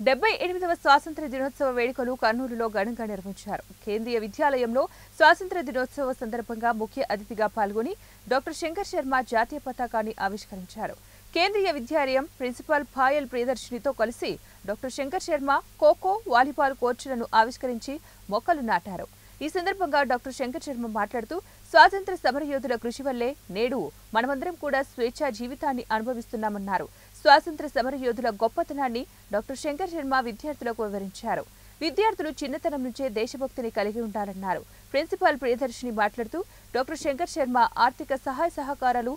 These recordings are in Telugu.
78వ స్వాతంత్ర దినోత్సవ వేడుకలు కర్నూలులో ఘనంగా నిర్వహించారు. కేంద్రీయ విద్యాలయంలో స్వాతంత్ర దినోత్సవ సందర్భంగా ముఖ్య అతిథిగా పాల్గొని డాక్టర్ శంకర్ శర్మ జాతీయ పతాకాన్ని ఆవిష్కరించారు. కేంద్రీయ విద్యాలయం ప్రిన్సిపల్ పాయల్ ప్రియదర్శినితో కలిసి డాక్టర్ శంకర్ శర్మ ఖోఖో, వాలీబాల్ కోర్టులను ఆవిష్కరించి మొక్కలు నాటారు. ఈ సందర్భంగా డాక్టర్ శంకర్ శర్మ మాట్లాడుతూ స్వాతంత్ర సమరయోధుల కృషి వల్లే నేడు మనమందరం కూడా స్వేచ్ఛా జీవితాన్ని అనుభవిస్తున్నామన్నారు. స్వాతంత్ర సమరయోధుల గొప్పతనాన్ని డాక్టర్ శంకర్ శర్మ విద్యార్థులకు వివరించారు. విద్యార్థులు చిన్నతనం నుంచే దేశభక్తిని కలిగి ఉండాలన్నారు. ప్రిన్సిపల్ ప్రియదర్శిని మాట్లాడుతూ డాక్టర్ శంకర్ శర్మ ఆర్థిక సహాయ సహకారాలు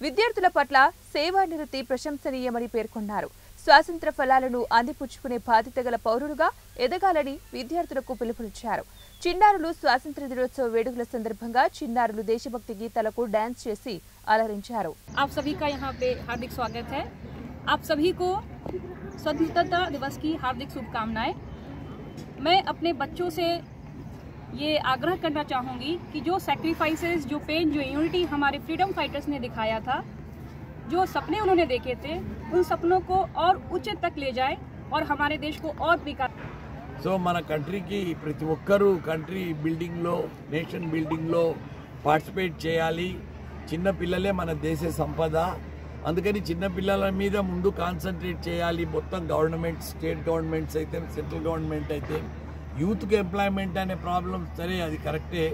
విద్యార్థుల పట్ల సేవానిరతి ప్రశంసనీయమని పేర్కొన్నారు. స్వాతంత్ర ఫలాలను అందిపుచ్చుకునే బాధ్యత గల పౌరులుగా ఎదగాలని విద్యార్థులకు పిలుపునిచ్చారు. చిన్నారులు స్వాతంత్ర దినోత్సవ వేడుకల సందర్భంగా చిన్నారులు దేశభక్తి గీతాలకు డాన్స్ చేసి అలరించారు. आप सभी का यहाँ पे हार्दिक स्वागत है। आप सभी को स्वतंत्रता दिवस की हार्दिक शुभकामनाएं। मैं अपने बच्चों से ये आग्रह करना चाहूँगी कि जो सैक्रिफाइसेस, जो पेन, जो यूनिटी हमारे फ्रीडम फाइटर्स ने दिखाया था, जो सपने उन्होंने देखे थे, उन सपनों को और ऊंचे तक ले जाए और हमारे देश को और विकास। సో మన కంట్రీకి ప్రతి ఒక్కరూ కంట్రీ బిల్డింగ్లో, నేషన్ బిల్డింగ్లో పార్టిసిపేట్ చేయాలి. చిన్న పిల్లలే మన దేశ సంపద. అందుకని చిన్న పిల్లల మీద ముందు కాన్సన్ట్రేట్ చేయాలి. మొత్తం గవర్నమెంట్, స్టేట్ గవర్నమెంట్స్ అయితే, సెంట్రల్ గవర్నమెంట్ అయితే యూత్కి ఎంప్లాయ్మెంట్ అనే ప్రాబ్లం సరే, అది కరెక్టే,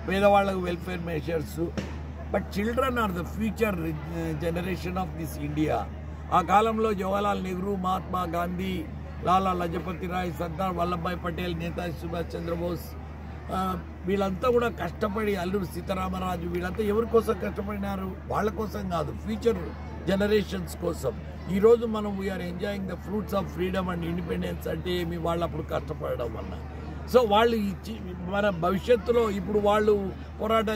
పేదవాళ్ళకు welfare measures. But children are the future generation of this India. ఆ కాలంలో జవహర్లాల్ నెహ్రూ, మహాత్మా గాంధీ, లాలా లజపతి రాయ్, సర్దార్ వల్లభాయ్ పటేల్, నేతాజీ సుభాష్ చంద్రబోస్, వీళ్ళంతా కూడా కష్టపడి, అల్లూరి సీతారామరాజు, వీళ్ళంతా ఎవరి కోసం కష్టపడినారు? వాళ్ళ కోసం కాదు, ఫ్యూచర్ జనరేషన్స్ కోసం. ఈరోజు మనం we are enjoying the fruits of freedom and independence అంటే ఏమి? వాళ్ళు అప్పుడు కష్టపడడం వల్ల. సో వాళ్ళు మన భవిష్యత్తులో ఇప్పుడు వాళ్ళు పోరాటాలు